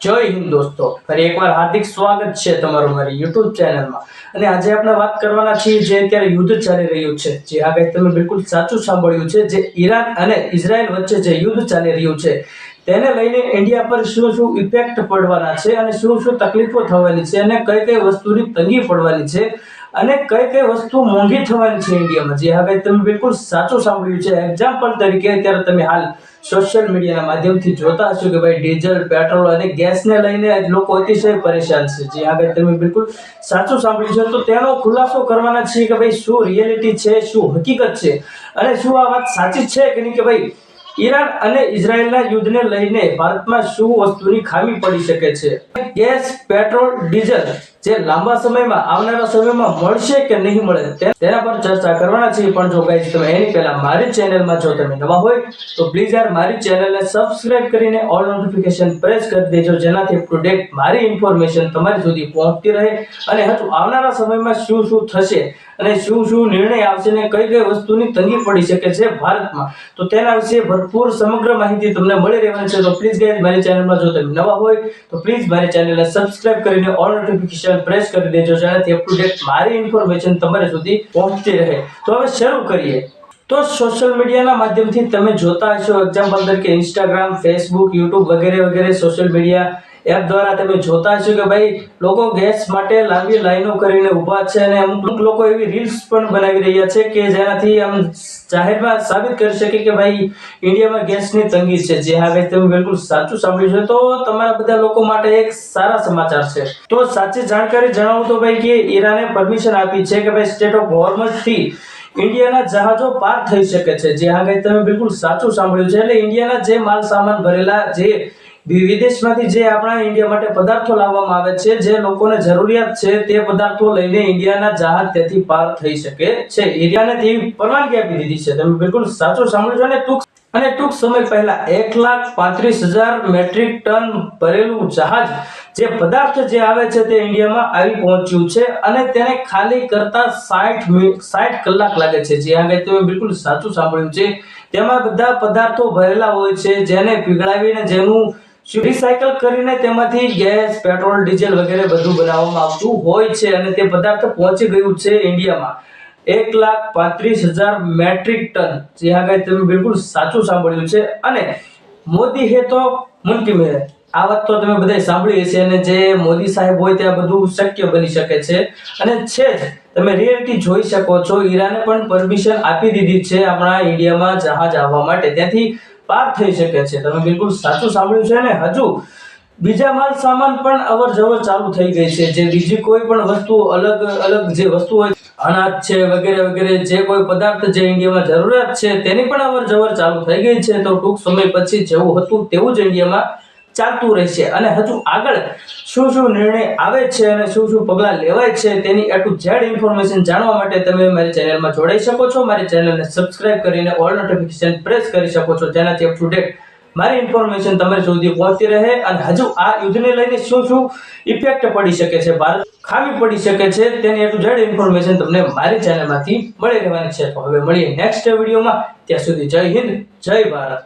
જય હિન્દ દોસ્તો, ફરી એકવાર હાર્દિક સ્વાગત છે તમારું મારી YouTube ચેનલમાં। અને આજે આપણે વાત કરવાના છીએ જે અત્યારે યુદ્ધ ચાલી રહ્યું છે। જે આ કંઈ તમે બિલકુલ સાચું સાંભળ્યું છે। જે ઈરાન અને ઇઝરાયલ વચ્ચે જે યુદ્ધ ચાલી રહ્યું છે તેને લઈને ઇન્ડિયા પર શું શું ઇફેક્ટ પડવાના છે અને શું શું તકલીફો થવાની છે અને કઈ કઈ વસ્તુની તંગી પડવાની છે અને કઈ કઈ વસ્તુ મોંઘી થવાની છે ઇન્ડિયામાં। જે હવે તમે બિલકુલ સાચું સાંભળ્યું છે। એક્ઝામ્પલ તરીકે અત્યારે તમે હાલ સોશિયલ મીડિયાના માધ્યમથી જોતા હશો કે ભાઈ ડીઝલ, પેટ્રોલ અને ગેસને લઈને લોકો અતિશય પરેશાન છે। જે આગળ તમે બિલકુલ સાચું સાંભળ્યું છે, તો તેનો ખુલાસો કરવાના છીએ કે ભાઈ શું રિયાલિટી છે, શું હકીકત છે અને શું આ વાત સાચી છે કે નહીં, કે ભાઈ ઈરાન અને ઇઝરાયલના યુદ્ધને લઈને ભારતમાં શું વસ્તુની ખામી પડી શકે છે। ગેસ, પેટ્રોલ, ડીઝલ જે લાંબા સમયમાં આવનારા સમયમાં મળશે કે નહીં મળે તેના પર ચર્ચા કરવાના છીએ। પણ જો ગાઈસ તમે એની પહેલા મારી ચેનલમાં જો તમે નવા હોય તો પ્લીઝ યાર મારી ચેનલને સબસ્ક્રાઇબ કરીને ઓલ નોટિફિકેશન પ્રેસ કરી દેજો, જેનાથી અપ ટુ ડેટ મારી ઇન્ફોર્મેશન તમારી સુધી પહોંચતી રહે અને હજુ આવનારા સમયમાં શું શું થશે અને શું શું નિર્ણય આવશે ને કઈ કઈ વસ્તુની તંગી પડી શકે છે ભારતમાં, તો તેના વિશે ભરપૂર સમગ્ર માહિતી તમને મળી રહેવાની છે। તો પ્લીઝ ગાઈસ મારી ચેનલમાં જો તમે નવા હોય તો પ્લીઝ મારી ચેનલને સબસ્ક્રાઇબ કરીને ઓલ નોટિફિકેશન પ્રેસ કરી દેજો, જેનાથી અપ ટુ ડેટ મારી ઇન્ફોર્મેશન તમારી સુધી પહોંચતી રહે। તો હવે શરૂ કરીએ। તો સોશિયલ મીડિયાના માધ્યમથી તમે જોતા હશો, એક્ઝામ્પલ તરીકે ઇન્સ્ટાગ્રામ, ફેસબુક, યુટ્યુબ વગેરે વગેરે સોશિયલ મીડિયા એપ દ્વારા તમે જોતા હશો કે ભાઈ લોકો ગેસ માટે લાંબી લાઈનો કરીને ઊભા છે અને અમુક લોકો એવી રીલ્સ પણ બનાવી રહ્યા છે કે જેનાથી આમ જાહેરમાં સાબિત કરી શકે કે ભાઈ ઇન્ડિયામાં ગેસની તંગી છે। જે હા ભાઈ તમે બિલકુલ સાચું સાંભળ્યું છે, તો તમારા બધા લોકો માટે એક સારા સમાચાર છે। તો સાચી જાણકારી જણાવું તો ભાઈ કે ઈરાને પરમિશન આપી છે કે ભાઈ સ્ટેટ ઓફ હોર્મઝથી ઇન્ડિયાના જહાજો પાર થઈ શકે છે। જે આ કંઈ તમે બિલકુલ સાચું સાંભળ્યું છે। એટલે ઇન્ડિયાના જે માલ સામાન ભરેલા જે વિદેશમાંથી જે આપણા ઇન્ડિયા માટે પદાર્થો લાવવામાં આવે છે, જે લોકોને જરૂરિયાત છે તે પદાર્થો લઈને ઇન્ડિયાના જહાજ તેથી પાર થઈ શકે છે। ઇન્ડિયાને તેવી પરવાનગી આપી દીધી છે। તમે બિલકુલ સાચું સાંભળ્યું છે। ટૂંક સમય પહેલા 1,35,000 મેટ્રિક ટન ભરેલું જહાજ જે પદાર્થ જે આવે છે તે ઇન્ડિયામાં આવી પહોંચ્યું છે અને તેને ખાલી કરતા 60 કલાક લાગે છે। જે આ તમે બિલકુલ સાચું સાંભળ્યું છે। તેમાં બધા પદાર્થો ભરેલા હોય છે, જેને પીગળાવીને જેનું રિસાયકલ કરીને તેમાંથી ગેસ, પેટ્રોલ, ડીઝલ વગેરે બધું બનાવવામાં આવતું હોય છે અને તે પદાર્થ પહોંચી ગયું છે ઇન્ડિયામાં 1,35,000 મેટ્રિક ટન। જે આ કંઈ તમે બિલકુલ સાચું સાંભળ્યું છે। અને મોદી હે તો મુમકિન હે, આ વાત તો તમે બધાય સાંભળી હશે અને જે મોદી સાહેબ હોય ત્યાં બધું શક્ય બની શકે છે અને છે જ। તમે રિયાલિટી જોઈ શકો છો, ઈરાને પણ પરમિશન આપી દીધી છે આપણા ઇન્ડિયામાં જહાજ આવવા માટે, ત્યાંથી પાર થઈ શકે છે। તમે બિલકુલ સાચું સાંભળ્યું છે। અને હજુ બીજા માલ સામાન પણ અવર જવર ચાલુ થઈ ગઈ છે। જે બીજી કોઈ પણ વસ્તુ અલગ જે વસ્તુ હોય, અનાજ છે વગેરે વગેરે, જે કોઈ પદાર્થ જે ઇન્ડિયામાં જરૂરિયાત છે તેની પણ અવર જવર ચાલુ થઈ ગઈ છે। તો ટૂંક સમય પછી જેવું હતું તેવું જ ઇન્ડિયામાં ચાલતું રહેશે અને હજુ આગળ શું શું નિર્ણય આવે છે અને શું શું પગલાં લેવાય છે તેની A to Z ઇન્ફોર્મેશન જાણવા માટે તમે મારી ચેનલમાં જોડાઈ શકો છો। મારી ચેનલને સબસ્ક્રાઇબ કરીને ઓલ નોટિફિકેશન પ્રેસ કરી શકો છો, જેનાથી અપ ટુ ડેટ મારી ઇન્ફોર્મેશન તમારી સુધી પહોંચતી રહે। અને હજુ આ યુદ્ધને લઈને શું શું ઇફેક્ટ પડી શકે છે, ભારત ખામી પડી શકે છે, તેની A to Z ઇન્ફોર્મેશન તમને મારી ચેનલમાંથી મળી રહેવાની છે। તો હવે મળીએ નેક્સ્ટ વિડીયોમાં। ત્યાં સુધી જય હિન્દ, જય ભારત।